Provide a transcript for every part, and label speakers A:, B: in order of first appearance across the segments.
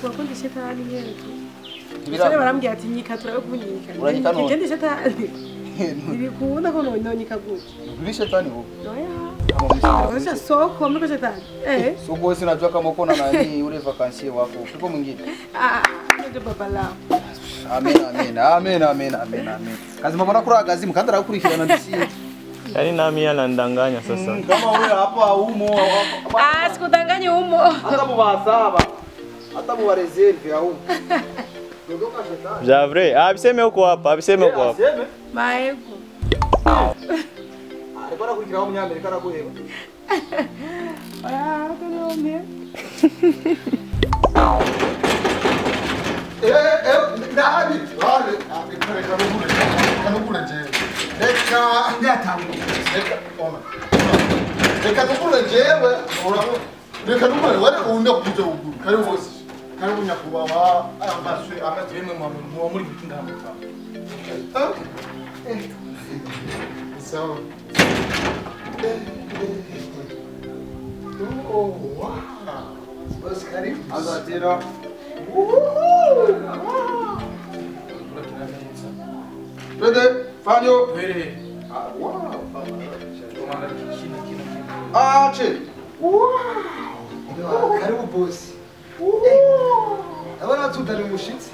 A: Wakundi shetani yetu. Sasa barambye ati nyika turakunyika. Kigende shetani. Nilikuona kono nonyika guti.
B: Uri shetani ho.
A: Noya. Sasa soko mko shetani.
B: Soko wewe unajua kama uko na nani ule vacancy wako. Uko mwingine.
A: Ndio baba lao.
B: Amen. Kazi mbona kura kazi mkandara ukurikirana ndisi.
C: Yaani nami anandanganya sasa.
B: Kama wewe hapa umo.
A: Sikudanganye umo.
B: Hata mubasaba. Hata mu reserve au.
C: Javre, abiseme uko hapa, abiseme uko hapa.
A: Maego.
B: Alikuwa kulikira mu Nyamerika araguheba.
A: Tunaone.
D: Ndahari, wale, kanugule je. Reka nyatangu. Reka nugule jewe, urabo. Reka nugule wale unda kuja uguru. Kari bose. Kari bunyakubawa abaswe amatwemwe mu muri bitinda hamwe. So. Oh, wow. Bos kari
B: Azatira. Ready? Fanyo.
D: Ready.
B: Wow. Ache.
D: Karibu bosi. Abana tutari mushitsi.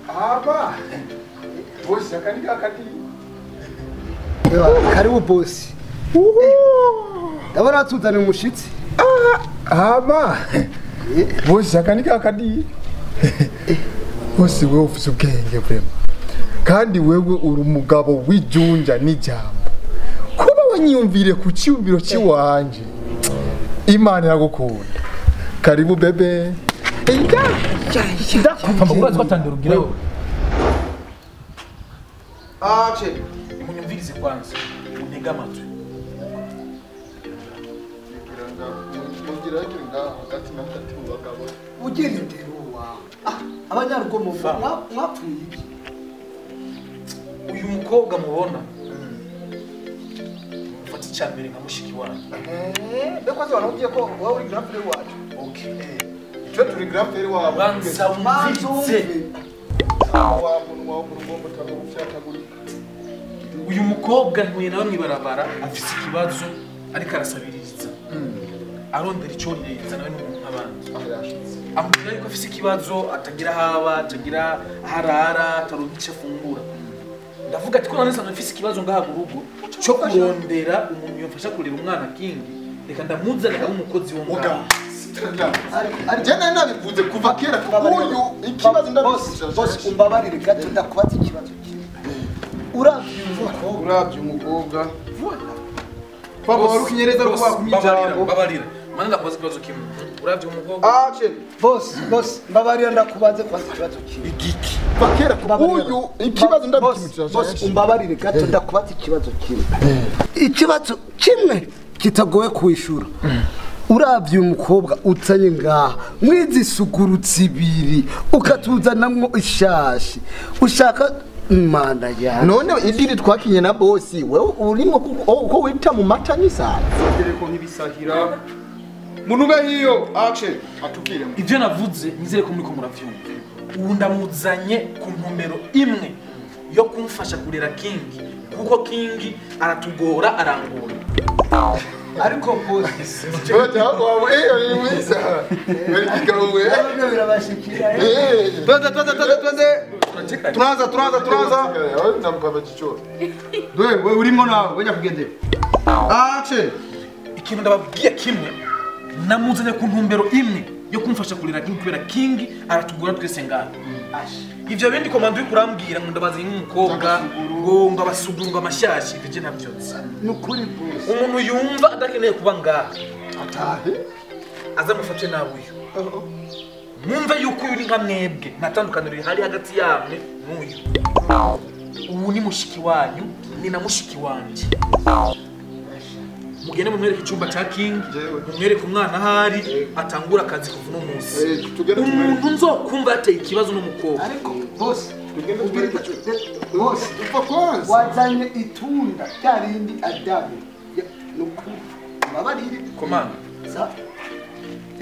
D: Aba. Bosi akanika akati. Karibu bosi. Abana tutari mushitsi. Aba. Bosi akanika akati. Bosi wewe ufite ubwenge vrema. Kandi wewe uri umugabo w'ijunja n'ijambo. Kuba wanyumvire ku cyubiro cy'iwanje. Imana iragukunda. Karibu bebe.
E: Ndakumva ngo twatandira ugireho.
B: Ache.
E: Munyumvirize kwanza. Untega amatwi.
D: Abanyarugomo mwapfuye iki?
E: Uyu mukobwa mubona mufata icyambere nka mushiki wanyu.
D: Ndakwaze wanubwiye ko wowe uri grandpère wacu.
E: Okay.
D: Icyo turi grandpère wawe.
E: Banza umvirize.
D: Wa muntu wa ngombo tagufyatagurika.
E: Uyu mukobwa ntuye nawe mwibarabara afise ikibazo ariko arasabiriza. Arondera icyo neza nawe n'umuntu nk'abandi. Ambwira yuko afise ikibazo atagira haba, atagira harara, ataronka icyo afungura. Ndavuga ati ko none sanzwe mfise ikibazo ngaha mu rugo cyo kurondera umuntu yomfasha kurera umwana kingi, reka ndamuzana aho umukozi wo ngaha.
D: Arjana nabivuze kuva kera uyu ikibazo ndabose.
F: Boss umbabarire gato ndakubaza ikibazo kimwe.
B: Uravye umukobwa. Baba warukinyereza ruba kumijambo.
E: Babarira. Mana ndakubaza ikibazo kimwe. Uravye umukobwa.
B: Ache.
F: Boss mbabarira ndakubaza ikibazo kimwe.
E: Igiki.
D: Bakera uyu ikibazo ndabikimutira.
F: Boss umbabarire gato ndakubaza ikibazo kimwe. Ikibazo kimwe kitagoye kwishura. Uravye umukobwa utsanye ngaha mwizi sugurutsi ibiri ukatuzanamwo ishashi ushaka Imana ya
D: none idiri twakinye na bosi wewe urimo uko wita mu mata n'isara
B: Gereko nkibisahira. Munube hiyo ache atukire.
E: Ivyo navuze nizere ko muri ko muravyumva. Ubu ndamuzanye ku ntumbero imwe yo kumfasha kurera Kingi kuko Kingi aratugora arangora.
F: ariko boss
D: Bata wawe iyo yimisa Welikawe
F: none birabashikira
B: Twende. Tunaanza.
D: Wewe ndampaba chichoro
B: Wewe urimo nawe wenya kugendera. Ache.
E: Ikintu ndababwiye kimwe namuzanye ku ntumbero imwe yo kumfasha kurera Kingi kubera Kingi aratugora twese ngaha. Ivyo bindi komando uri kurambwira ngo ndabaze nk'umukobwa ngo abasugurunga amashashi ivyo navyotse.
F: nukuri boss
E: Umuntu yumva adakeneye kuba ngaha
D: atahe
E: azamufate nawe uyu. Mwumve yuko uyu ni nka mwebwe natandukaniro hari hagati yamwe n'uyu. Ubu ni mushiki wanyu ni na mushiki wanje. Mugende mumwereke icyumba cya King, mumwereke umwana ahari atangura akazi kuva no munsi. Umuntu nzokumva yateye ikibazo n'umukobwa.
F: ariko boss Bose
D: upfa kwanza
F: wazanye itunda ryarindi adamu nukuri mabarire
E: komanda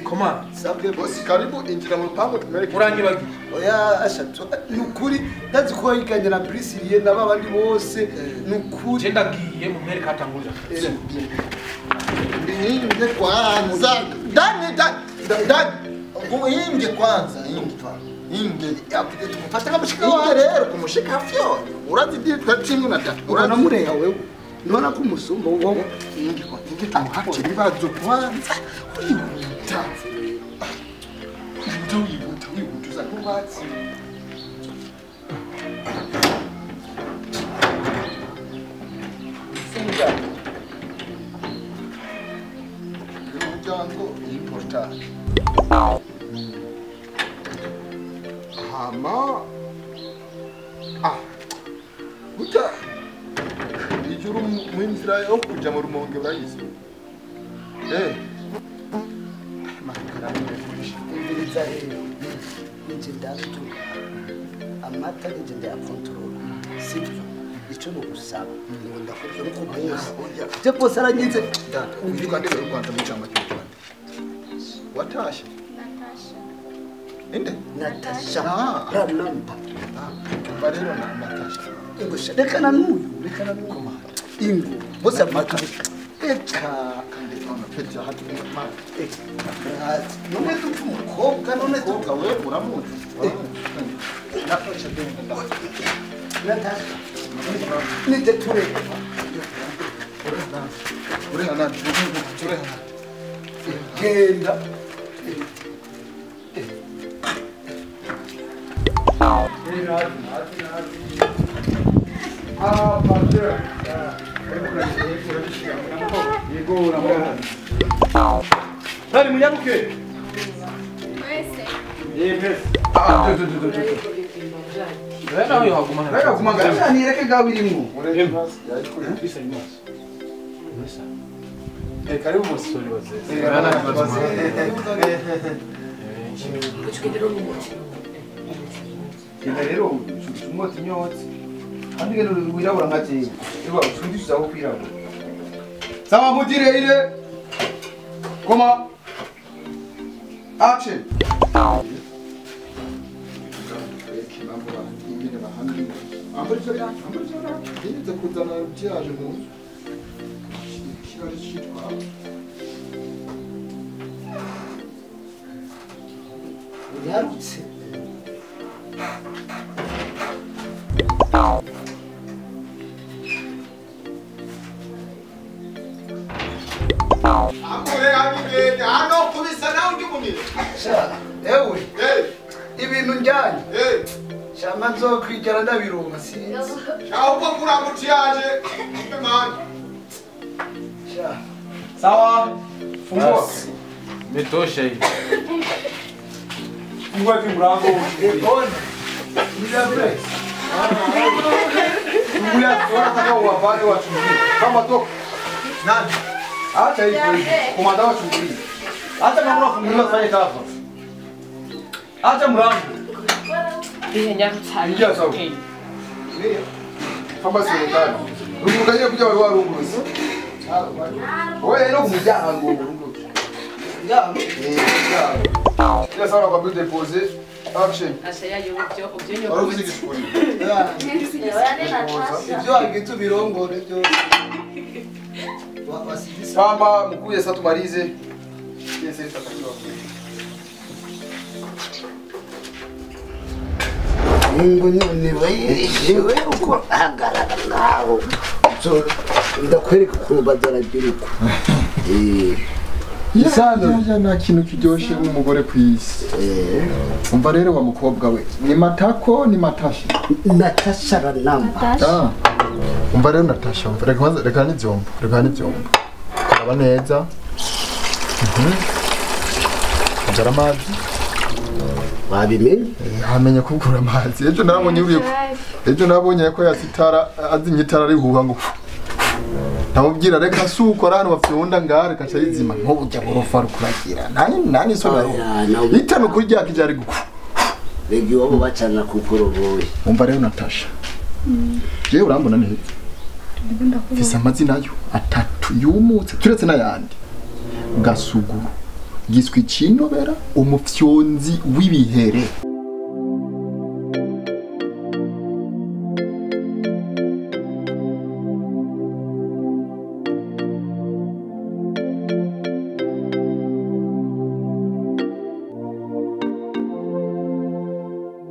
E: komanda
F: sabwe
D: bosi karibu injira mu rupangu tumereke
E: uranyibagiye
F: oya ashatu nukuri ndazi ko yiganye na Priscilla n'abandi bose nukuri
E: je ndagiye mu mwereka atangurira
D: ndihimbye kwanza dani nguhimbye kwanza inge yapite tumufata kamushika wa rero kumushika fyo urazi ndi twacimwe na da
F: urana mureha wewe nona ko umusumba wowe
D: inge tumuhate bibazo kwanza wihuta wihuta kubatsi singa umuryango important hama buta ijuru mu nzira yo kuja mu rumonge urayizi
F: umviriza rero nije ndabitu amata nije ndayakontrola sivyo ico no gusaba ngo ndakuvye ko bose je bose arangize
D: umvika ndebe u Rwanda mu cyama cy'u watashe inde
F: Natasha
D: Ah.
F: ranamba
D: barero na Natasha
F: ingusha reka nanuyu ingu bose amata eka
D: kandi tona pete hatu ma
F: none tupfa umukobwa none
D: koga we uramuzi Natasha denda
F: Natasha nije tureka
D: urehana turehana
F: genda
B: Nani munyabuke?
E: rero uyo haguma
B: Reka kumangana nireke gabirimwo.
C: Karibu musori wose.
B: Kenda rero umwotsi nyotsi. Kandi rero wirabura ngaje. Iba ushundisha aho kwirabura. Sawa mujire ile. Koma. Action.
F: yarutse ewe ibintu njyanye shama nzokwigera ndabironka sinzi
B: Sawa. Fungua.
C: Metosha hii.
B: Fungua kimrango. Fungulia kama wapande wachungulie. Kama toka. Nani? Acha hivyo hivyo. Komanda wachungulie. Acha kama unafungulia fanye hapa. Acha mlango. Ingia sawa. Kama serikali. Rumukanye kuja wale warunguzi. Wewe eno kumjango urunguzi.
F: njyamo
B: Ila sawa kwa build deposit. Action. Waruzi kishukuri.
F: ibyo wagitu birongore byo wasizisa
B: Pamba mkuye sasa tumalize. Sisi tutatakiwa.
F: Mungu nyone wewe uko agaragara naho ndakwereka ukuntu bazaragiruka
D: Isano na kintu kiryoshe umugore kwisi. Umva rero wa mukobwa we. Ni matako ni matashi.
F: Natasha ranamba
D: Umva rero Natasha, reka n'ivyombo. Karaba neza. Kujara amazi.
F: wabimenye
D: Hamenye kugura amazi. Ejo nabonye ko yasitara azinye itara rihuha ngo. Namubwira reka suko arano bafyunda ngare kaca yizima nk'ubujya borofa rukuragira. Nani so nayo. Itano kurya kijari guku.
F: regi wabo bacana ku koroboye
D: umva rero Natasha jewe urambona neza fisa amazina yo atatu yumutse turetse n'ayandi Gasuguru giswi cinobera umufyonzi w'ibihere